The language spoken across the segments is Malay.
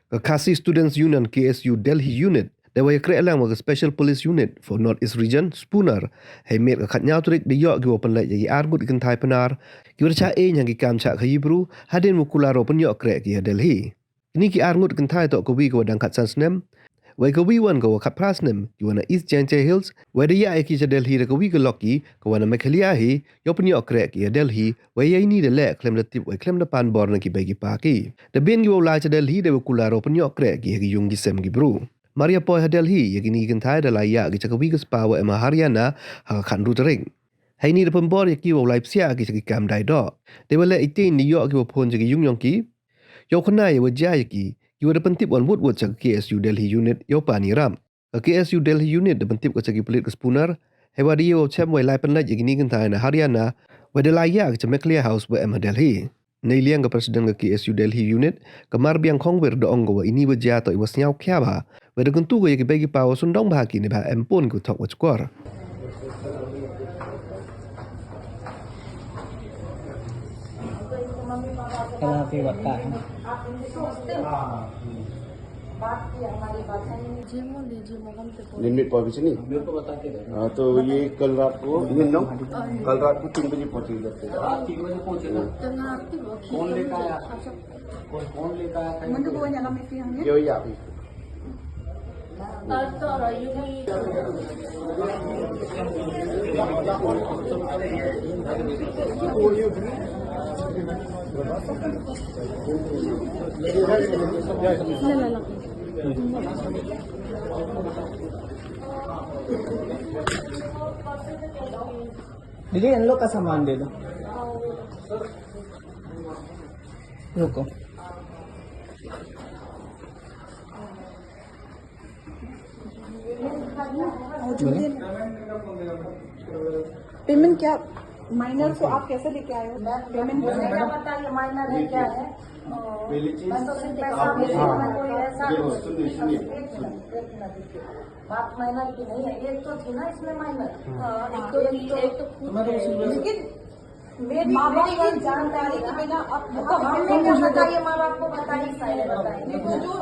Khasi Students Union KSU Delhi Unit they were create lang a special police unit for North East region Spooner hay made khat nyau trik de yo gi open like gi argut kan thai panar gi cha e nyang gi kam cha khayibru hadin mukula ro pen yo kre gi Delhi ni ki argut kan thai to ko wi go dang khat san snem wai ko wi wan go khat pras nem gi wana East Janjay Hills wai de ya ki cha Delhi ko wi go loki ko wana mekhalia hi yo pen yo kre gi Delhi wai yai ni de le klem de tip wai klem de pan bor na ki be gi pa ki de bin gi la cha Delhi de mukula ro pen yo kre gi yung gi sem gi bru Maria Poi Delhi yakini kan thai da la ya gi chakawi gas power ema Haryana ha khan ru tering hai ni de pembor yaki wo lai psia gi chaki kam dai do de wala 18 ni yo gi wo phon gi yung yong ki yo khna ye wo ja yaki gi wo de pentip on wood chak KSU Delhi unit yo pani ram KSU Delhi unit de pentip ko chaki pelit spooner hai wa di yo chem wai lai pen la yakini kan thai na Haryana wa de la ya gi chame clear house wa ema Delhi nei liang ka president ka KSU Delhi unit kamar biang khong wer do ong go ini wa ja to i was nyau kya ba Wada kuntu ko yaki bagi pawo sundong bahaki ni bah empon ko tok wachkor. Kalau hati waktu limit policy नहीं हाँ तो ये कल रात को कल रात को 3 बजे पहुंची जाते हैं ये दीदी इन लोग का सामान दे दो रुको पेमेंट क्या माइनर को आप कैसे लेके आए हो पेमेंट बताइए माइनर है क्या है बात माइनर की नहीं है एक तो थी ना इसमें माइनर लेकिन मेरी माँ बाप की जानकारी के बिना आप बताइए माँ बाप को बताइए वो जो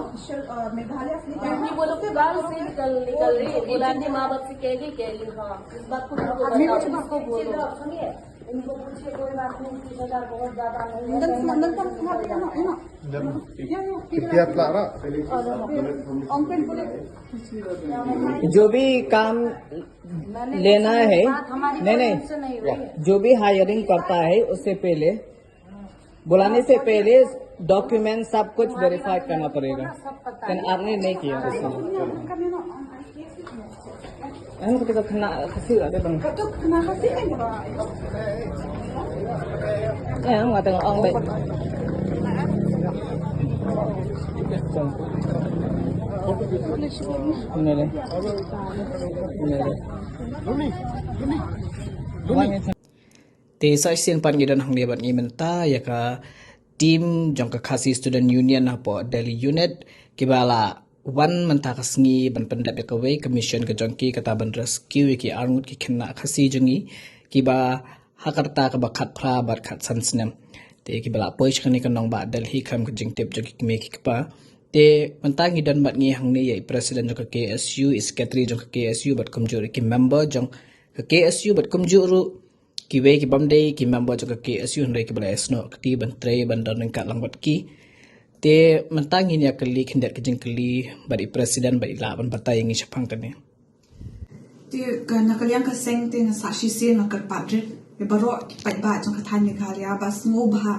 मेघालय से बोलो कि बाल से निकल रही है बोला माँ बाप से कह ली हाँ इस बात को बोलो सुनिए इनको पूछिए कोई बात नहीं 30,000 बहुत ज्यादा नहीं जो भी काम लेना है नहीं जो भी हायरिंग करता है उससे पहले बुलाने से पहले डॉक्यूमेंट सब कुछ वेरीफाई करना पड़ेगा लेकिन आपने नहीं किया Ano kita kena kasih ada bang? तो खाना खाते हैं Nggak tengok orang baik. Te sa sian pan gidan hang libat ni menta ya ka team jong ka Khasi Student Union apo Delhi unit kibala wan menta kasngi ban pendap ka we commission ka jongki kata ban rescue ki arngut ki khenna khasi jongi kiba hakarta ka bakhat phra bat khat sansnem te kibala poish khani ka nong ba Delhi kham ka jingtep jogi ki me ki pa te menta ngidan bat ngi hang ne ye president jong ka KSU is secretary jong ka KSU bat kumjuri ki member jong ka KSU bat kumjuru ki we ki bamde ki member jong ka KSU ndai ki bala esno ki ban tre ban dan ka langbat ki te mentang ini akali kindat kejeng kali bari presiden bari laban batai yang isapang kane ते नकलियां का सेंग ते साक्षी से नकर पाद्रे ये बरो पटबा जंग कथान मेघालय बस ngो बहा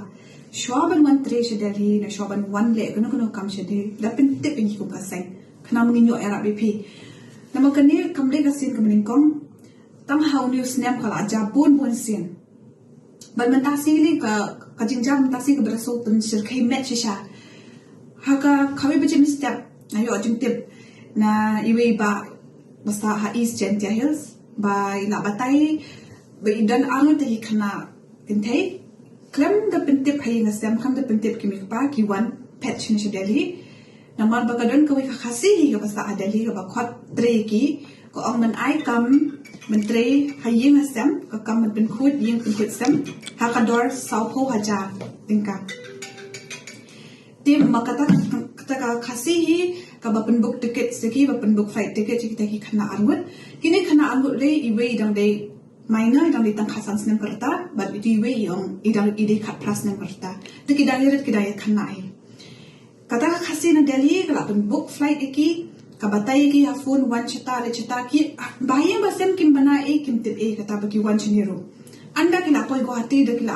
शोबन मंत्री से दिल्ली न शोबन वन ले कनो कनो काम से दे लपिन टिप इन को का सेंग खना मुनि नो एरा बीपी नमक कने कमले का सीन कमलिंग कोंग तम हाउ न्यूज नेम कला जाबुन बुन सीन बल मंतासी ले का जिंजा मंतासी का बरसो तुम सिरखै मैच शा haka kami baca mistake ayo jengtip na iwe ba basta ha East Janjay Hills ba ila batai ba idan anu te khana tintai klem da pentip hai ngasam kham da pentip kimi ba ki wan patch ni Delhi namar ba kadon ko ka khasi hi ka basta Delhi ka ba khot tre ki ko ong man ai kam menteri hai ngasam ka kam man ben khut yeng pentip sam hakador sau pho haja tingka tim makata kata kasih hi ka bapenduk tiket segi bapenduk flight tiket kita ki kena argut kini kena argut dei iwe idang dei minor idang dei tang khasan snem kerta but iwe yang idang ide khat pras nem kerta tu kidang irit kidang kena hi kata kasih na Delhi kala book flight iki kabatai ki hafun wan chata le chata ki bayang basem kim bana kim tip kata bagi wan cheniro anda kila poi Guwahati da kila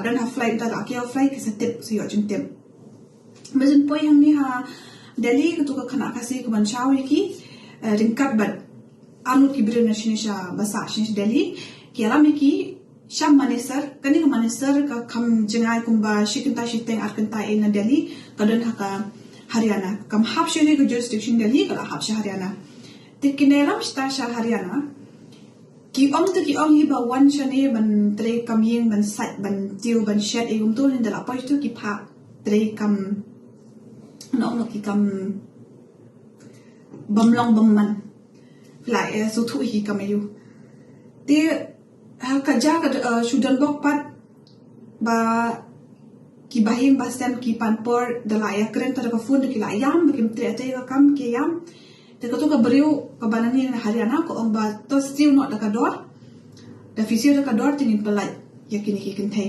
da na flight da la ki flight ki setip si yo tip Mazun poi yang ni ha Delhi ketuka kena kasih ke Manchaw iki ringkat bat anut ki bire nashini sha basa shish Delhi ki alam iki sham manesar kani ke manesar ka kam jengai kumba shikinta shiteng arkanta na Delhi kadon haka Haryana kam hap shiri ke jurisdiction Delhi kala hap sha Haryana tikineram sta sha Haryana ki ong hi ba wan chane ban tre kam yin ban sat ban tiu ban shed egum to ni dala poi tu ki pha tre kam no ki kam bamlong bamman lại số thu hi kam ayu te ha ka ja ka sudan bok pat ba ki bahim basam ki panpor dalaya kren ta ka fund ki la yam bikim te te ka kam ki yam te ka to ka beriu ka banani Haryana ko ong ba to still not da ka dor da fisir da ka dor tin pelai yakini ki kintai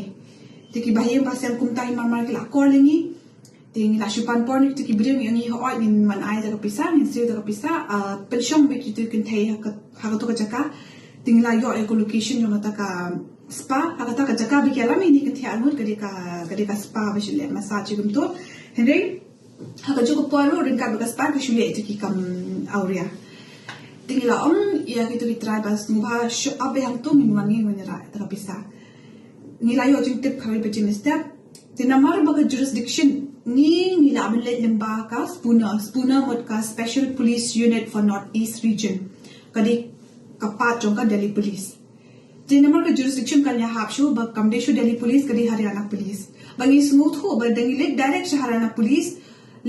te ki bahim basam kum tai mar ki la kor lingi ting la shupan por ni ki beriu ngi ho ai min man ai da ka pisa ni still da ka pisa pension bi ki tu kintai ha ka to ka jaka ting la yo ecolocation yo mata ka spa agata ka jaka bi kala mi ni kan thia ngut kadi ka spa ba shule massage gum to henry haka joko paro ring ka ba spa ki shule itu ki kam auria tingila ya ki tu try bas mubha sho abe hang to min wangi menera ta bisa nila yo jing tip khari ba jin step tinamar ba ka jurisdiction ni nila aben le lemba ka spuna mot ka special police unit for north east region kadi kapat jong ka Delhi police Dinamar ka jurisdiction kanya hapshu ba kamdeshu Delhi police kadi Haryana police bangi smooth ho ba dangi le direct sa Haryana police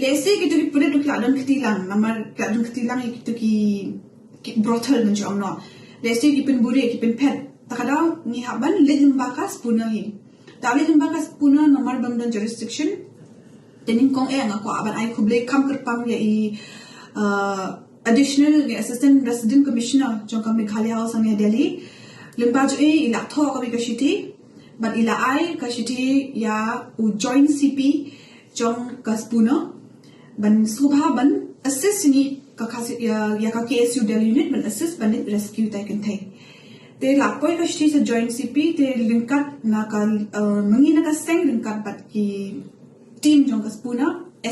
lese ki tu ki pure tu kladon kitilang namar kladon kitilang ki tu ki brothel man jong no lese ki pin buri ki pin pet takadang ni haban le limba ka spuna hi ta le limba ka spuna namar bamdan jurisdiction tening kong nga ko aban ai khuble kam kerpang ya i additional assistant resident commissioner jong ka Meghalaya House ng Delhi limba jo ila tho ka bi ka shiti but ila ai ka shiti ya u joint CP jong ka spuna ban subha ban assist ni ka khasi ya ka KSU Delhi unit ban assist ban rescue ta kan thai te la poi ka shiti sa joint CP te linkat na ka mangi na ka seng linkat bat ki team jong ka spuna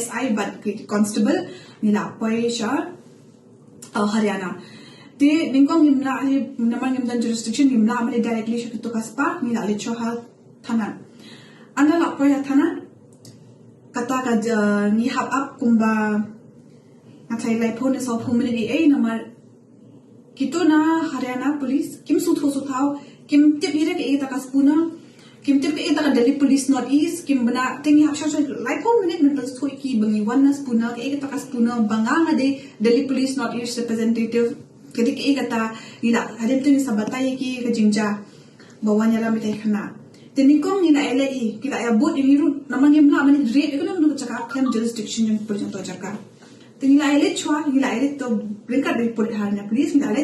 SI bat ki constable ni la poi sha Haryana te ningkong nimla naman ngam dan jurisdiction nimla amali directly siya to kaspa ni la lecho ha thana anda la poi thana kata ka ni hab up kumba ngatai lai phone so phumri di namar kito na Haryana police kim su thau kim tip hire ke ta kaspuna kim tip ke ta Delhi police north east kim bana tingi hab sha lai phone minute min plus thoi ki bangi wana spuna ke ta kaspuna banga de Delhi police north east representative kedi ke kata ila hadin tu ni sabatai ki ke jingja bawanya la mitai khana tenikong ni na LAE kila ya bot ini ru namang yemla mani rate ko no chaka khem jurisdiction jong project to chaka tenila ele chwa nila ele to brinka de put harna please nila ele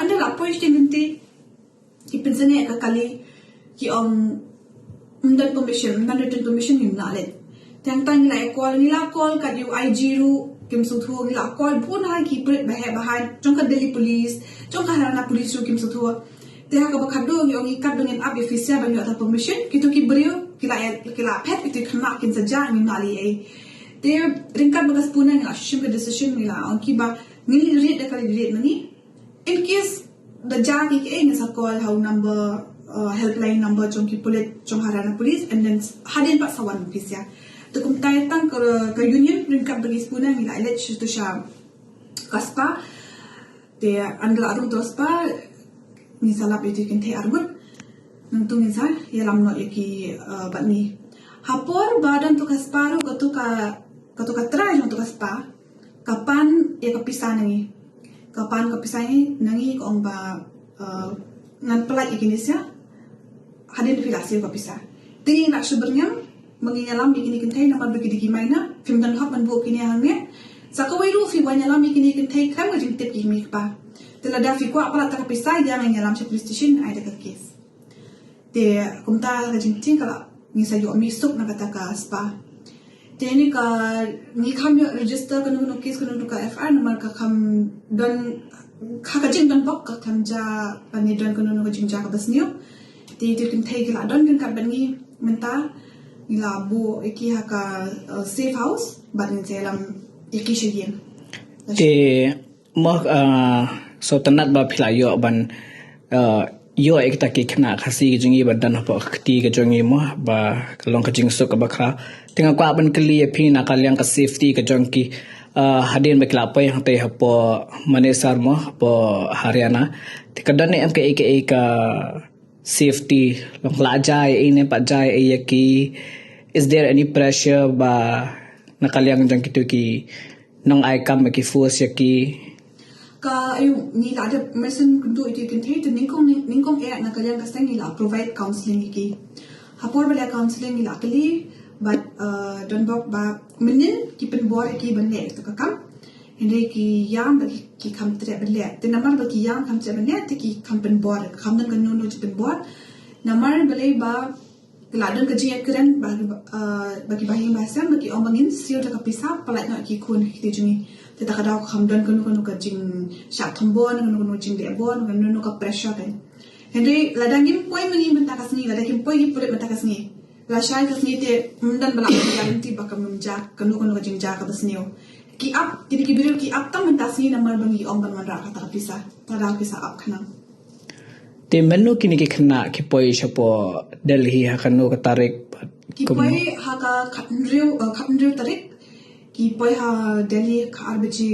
anda la point tinti ki pensane ka kali ki undan commission written commission nimna ele tang tang nila call ka UIG ru kim suthu nila call phone hai ki pret bahan jong ka Delhi police jong ka Haryana police ru kim suthu te ha ka bakhado ngi kat dengan ab officer ban yo ta permission kitu ki brio kila pet itu khna kin saja ni nali te ringkat bagas puna ngi ashim ka decision nila on ki ba ngi read da kali read nani in case the jagi ke ngi sa call how number helpline number jong ki police jong Haryana police and then hadin pa sawan officer to kum tay tang ka union ringkat bagis puna ngi la let to sha kaspa te andla arum tospa ni salap itu kan te argut nang tungin sa yalam no yaki batni hapor badan tu kasparu katu ka try no tu kaspa kapan ya kapisa nangi kapan kapisa nangi ko ba ngan pelai Indonesia hadin filasi kapisa tingin nak sebenarnya mengingalam begini kentai nama begini gimana film dan hop man bu kini hangnya sakawai ru fi wanya lam kini kin thai kham ga jing tip ki mi pa tela da fi kwa pala ta pisa yang nya lam police station ai da case te kumta ga jing tin kala ni sa yo mi sup na kata ka spa te ni ka ni kham yo register kan no case kan no ka FR number ka kham don ka jing don bok ka tham ja pani don kan no ka jing ja ka bas niu te kin thai kala don kan ka ban ni menta ila bu iki haka safe house barin selam iki shigin te mo so tanat ba phila yo ban yo ek ta ki khna khasi gi jingi ban dan pa khti ga jongi mo ba kalong ka jing so ka ba kha tinga kwa ban kli phi na ka lyang ka safety ka jong ki hadin ba kla pa yang te ha po manesar mo po Haryana te ka dan em ka ka safety long la jai ine pa jai ki is there any pressure ba nakalyang jang kitu ki nang ai kam ki force ki ka ayu ni la de medicine kundu iti kin thei to ningkong e na kalyang ka ni la provide counseling ki hapor bala counseling ni la kali but don bok ba minin ki pen bor ki ban le to ka kam hindi ki yam ba ki kam tre ban le te namar ba ki yam kam tre ban le te ki kam pen bor kam dan kan no pen bor namar balai ba keladon kerja keren bagi bayi bahasa bagi orang bangin siu tak pisah pelat nak kikun kita jungi kita kadang kamdan kanu kajing syak tombon kanu jing lebon kanu ka pressure kan Henry ladangin poi mengi bentakas ni ladangin poi pulit bentakas ni la syai kas ni te mundan balak garanti bakam menjak kanu kajing jak ka basnio ki up jadi ki biru ki up tam bentas ni namar bangi om ban mandra kata pisah tada pisah up kanang te menu kini ki khna ki poi shapo Delhi hakano ka tarik ki poi ha ka khatnriu tarik ki poi ha Delhi ka arbiji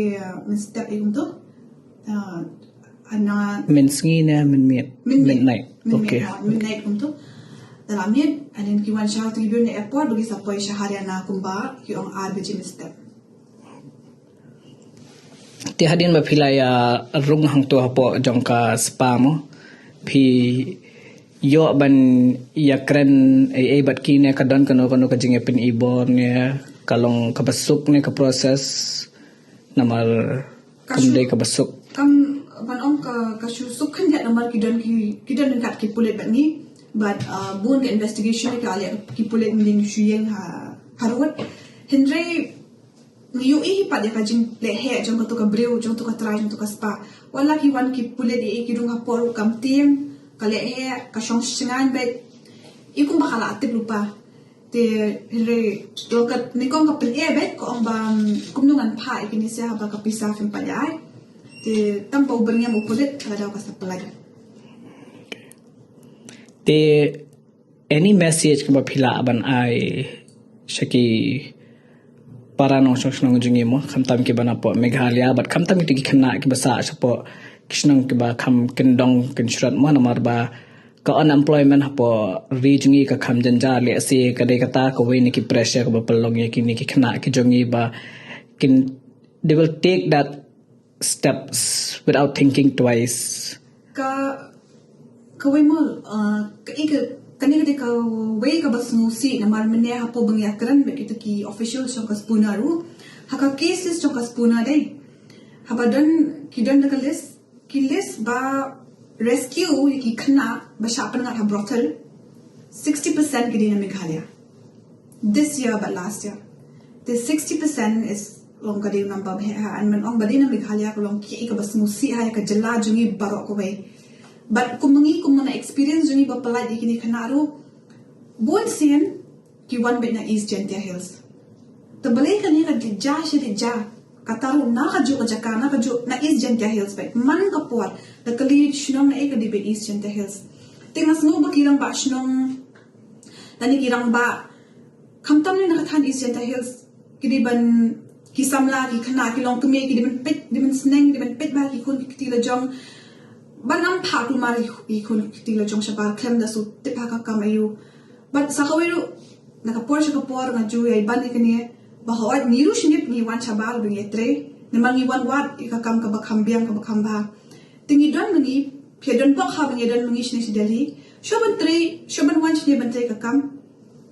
step to ana minski na midnight okay midnight to dalam ni anin ki wan shah ti bi airport bagi sa poi Haryana kumba ki ong arbiji step ti hadin ba philaya rung hang to hapo jongka spa mo phi yo ban yakren ai bat ki ne kadon kano ka jinge pin ibor ne kalong kabasuk ne ka process namar kamde kabasuk kam ban om ka susuk kan ya namar kidan kat ki pulit bat ni but bun ke investigation ka ali ki pulit min shuyeng harut Henry yu pa de ka jing le he jong ka to ka breu jong to ka try jong to ka spa wala ki wan ki pulit ki dung ha por kam tim kale e ka shong singan bet ikum bakala atip lupa te re lokat ni kong ka pil e bet ko ba kumnungan pa ikini siya ba ka pisa fin palay te tampo bringya mo pulit kada daw ka sa palaga te any message ka ba phila ban ai shaki para nong nong jungi mo kamtam ki bana po Meghalaya but kamtam ki khna ki basa sapo kisnong ki ba kham kendong kin shrat mo namar ba ka unemployment hapo region ka kham janja le se ka de kata ko we ni ki pressure ka ba palong ye ki ni ki khna ki jungi ba kin they will take that steps without thinking twice ka we mo ka kanina de ka way ka bas ngusi na marmene ha po bang yakran be kita ki official so ka spuna ru ha ka cases so ka spuna dai ha ba dan ki dan ka list ba rescue ki khna ba shapan ha brothel 60% ki dina Meghalaya this year but last year the 60% is long ka de number ha an man ong ba dina Meghalaya ko long ki ka bas ngusi ha ka jala jungi barok ko way but kumangi kumana experience juni ba pala di kini kanaru bon sien ki wan bit na East Gentia Hills to balay kani ka ja kataru na ka ju ka jaka na ka ju na East Gentia Hills ba man ka por na kali shnong na ka di bit East Gentia Hills tingas no ba kirang ba shnong tani kirang ba kamtam ni nakathan East Gentia Hills kidi ban kisamla ki kana ki long kumi ki di ban sneng di ban pit ba ki kun ki tila jong banam pa tu mari ikon tila jong shabar klem da su tipa ka kamayu but sa kawiru nakapor siya kapor nga ju ay bani kani bahawat niru shinip ni wan shabar bing etre namang iwan wat ikakam ka bakambiang ka bakamba tingi don mangi pedon pok ha bing don mangi shini si Delhi shoban wan shini bantay kakam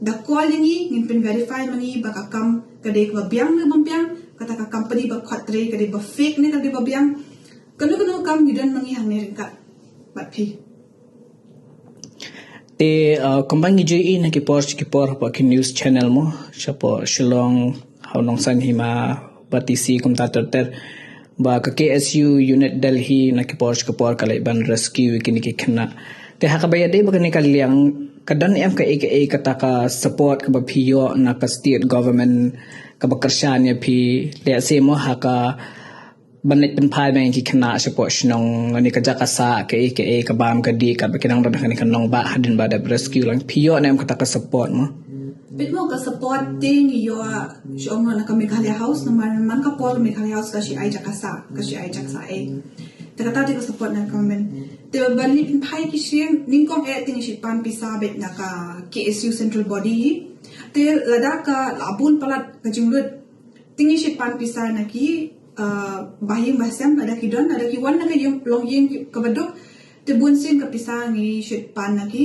da call ni ngin pin verify mangi bakakam kadai ke biang ne bampiang kata ka company ba khatre kadai ba fake ne kadai ba biang kanu kam gidan mangi hang ne ringkat bat phi te kembang GE na ki por pa ki news channel mo siapa Shillong haunong san hima batisi komentator ter ba ka KSU unit Delhi na ki por kalai ban rescue kini ki khna te hakabaya de ba ni kaliang kadan em ka aka kata ka support ka ba phiyo na ka state government ka ba kershan ya phi le se mo haka banit pen phai mai ki khna support snong ni ka jakasa ka aka ka bam ka di ka ba kinang ron ka nong ba hadin ba da rescue lang phiyo na em kata ka support mo bit mo ka support ting yo shong na ka Meghalaya house na man ka por Meghalaya house ka si ai jakasa te kata te ka support na government te banit pen phai ki siang ning kong ting si pan pisa bet na ka KSU central body te lada ka labun palat ka jinglut tingi si pan pisa na ki bahing basam ada ki don ada ki wan na ka yung long yin ka badok te bunsin ka pisa ngi shit pan na ki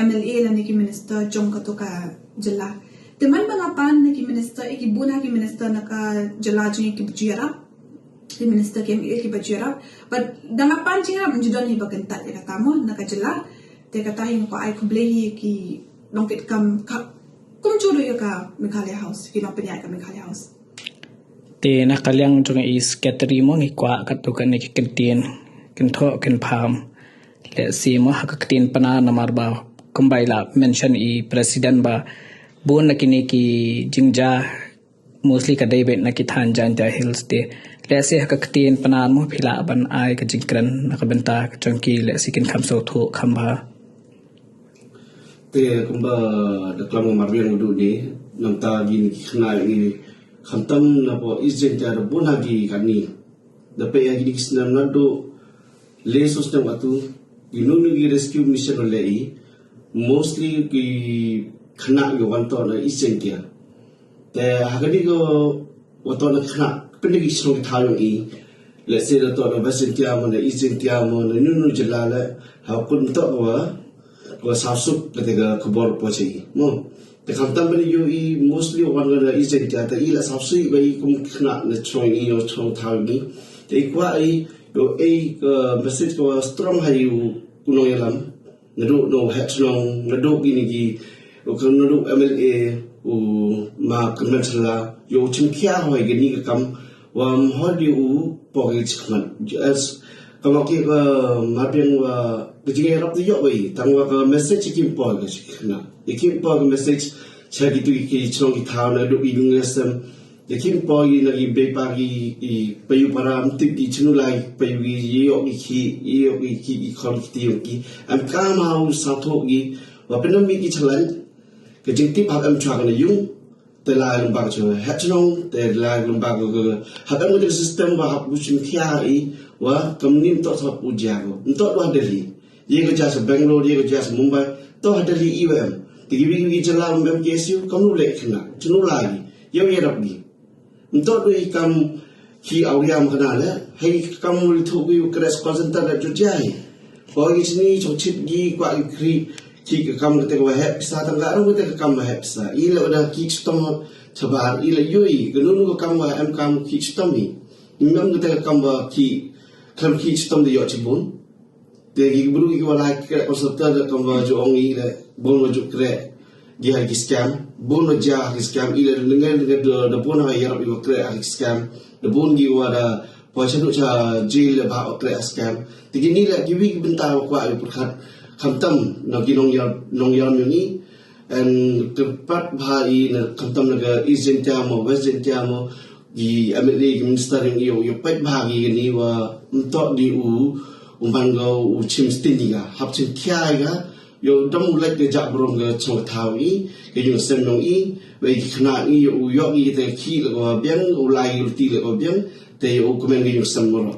MLA la ni ki minister jong ka to ka jela te man ba pan na ki minister ki buna ki minister na ka jela jing ki bujira ki minister ki MLA ki bujira but danga pan jinga mjidon hi baganta te kata mo na ka jela te kata hin ko ai kublehi ki longkit kam kum churu yo ka Meghalaya house ki no penya ka Meghalaya house te na kalyang jong is catering mo ni kwa katu kan ni kintin kintho kin pham le si mo hakatin pana namar ba kumbai la mention i president ba bon na kini ki jingja mostly ka debet na ki than janta hills te le se hakatin pana mo phila ban ai ka jingkran na ka benta chongki le sikin kham so tho khamba te kumba daklam marbiang udu ni namta gin khna ni khantam na po izen jar bunagi kani dape ya gidi kisnam na do le system atu ginunu gi rescue mission lei mostly ki khna yo wanto na izen kia te hagadi go wato na khna pindi gi song thayo i le se da to na basin kia mo na izen kia mo na nunu jala la ha kun to wa sasup le ga khobor po chi mo te khantam bani yo i mostly wan ga izen kia ta ila sapsi bai kum khna na chong i yo chong thayo ni te kwa ai yo message ko strong hayu kuno yalam nado no hatchlong nado gini gi ko nado MLA u ma conventional yo chimkhia hoi gini ka kam wam hodi u pogi chman as kama ki ma pian wa kijinga rap yo bai tangwa ka message kim pogi chna ikim pogi message chagi tu ki chong ki thaw na do ingresam yakin pogi na gi be pagi I payu param tik di chunu lai payu gi yo ki khol ki ki am kama u sa tho gi wa penam mi ki chalan ke jing ti phak am chwa na yung te la lum bag chu ha chnong te la lum bag go ha kan mo system wa hap chim khia I wa kam nim to sa pu ja go to do Delhi ye go ja sa Bangalore ye go ja sa Mumbai to Delhi IWM ti gi chala mbem KSU kam nu le khna chunu lai yo ye rap gi untuk tu ikam ki awliam kena le, hai kamu itu ki keras konsentrasi dan jujai. Kalau di sini cocit gi kuat kri ki kamu kita kau hep bisa tangga orang kita kamu hep bisa. Ila udah ki stom sabar ila yui genunu kamu kamu ki stom ni. Imam kita kamu ki stom di yocibun. Tegi buru ki walai kira konsentrasi kamu juang ila bon wajib kira dia lagi scam, bon aja lagi scam, ila dengan the bon hai yarap iwa kre lagi scam, the bon gi wada poisa tu cha jail ba kre scam. Tigi ni la giwi bentar kwa iwa perkat khamtam na gi nong yam ni and tempat bahai na khamtam naga izen tiamo wesen tiamo gi MLA gi minister yang yo pet bahagi ni wa untuk di umbango chim stindiga hap chim kiai ga yo dam like de jak brom ga chong thau I ke yo sem nong I we khna I yo I te khi la go biang u lai u ti la go biang te yo komen ge yo sem mo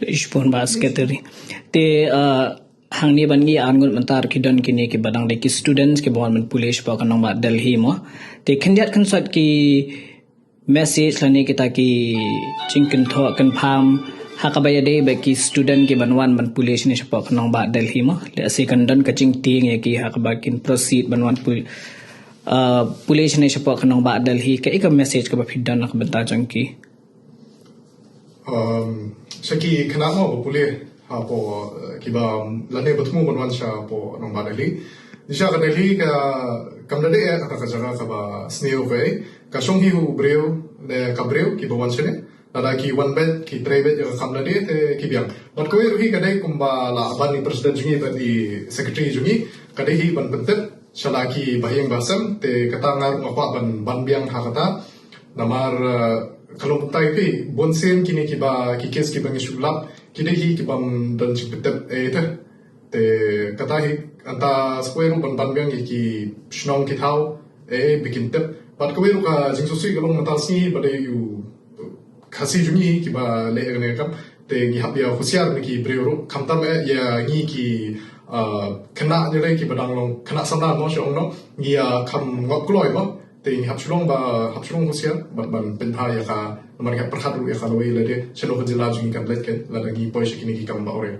ishpon basketeri te hangni bangi angun mentar kidon kini ki badang de ki students ke bon police pa kanong ma Delhi mo te khandiat khansat ki message lani kita ki chingkin tho kan pham hakabaya de ba ki student ki banwan ban police ni pa kanong ba Delhi mo le se kandan ka ching ting ye ki hakaba kin proceed banwan Police ni siapa kenang ba Delhi ke ika message ke ba phidan nak benta jangki. Saki kenapa boleh apa kiba lane bertemu banwan sya apa nang Delhi. Disha ka Delhi ka kamdade ka jaga ka ba sneo kai ka songhi hu breu le ka breu ki bawan sene ada ki one bed ki three bed ka kamdade te ki biang. Bat ko ruhi ka dai kumba la ban ni president jungi ba di secretary jungi ka dai hi ban pentet shalaki bahing basam te kata ngar ngapa ban biang ha kata namar kalau tai pi bonsen kini ki ba ki kes ki bangi sulap ki dai hi ki bam dan chipetet te kata hi anta square ban biang ki shnong ki thau bikin tep bat ko ka jingsu sui kalong matal si ba dai yu khasi jungi ki ba le ne kam te ngi hap ya khusiar ki breu khamtam ya ngi ki kena ni ki badang long kena sana mo shong no ngi kham ngop kloi mo te ngi hap chulong khusiar ban pentha ya ka nomor ka perkhat ya ka loi le de chelo ka jila jungi kan let ke la ngi poise kini ki kam ba ore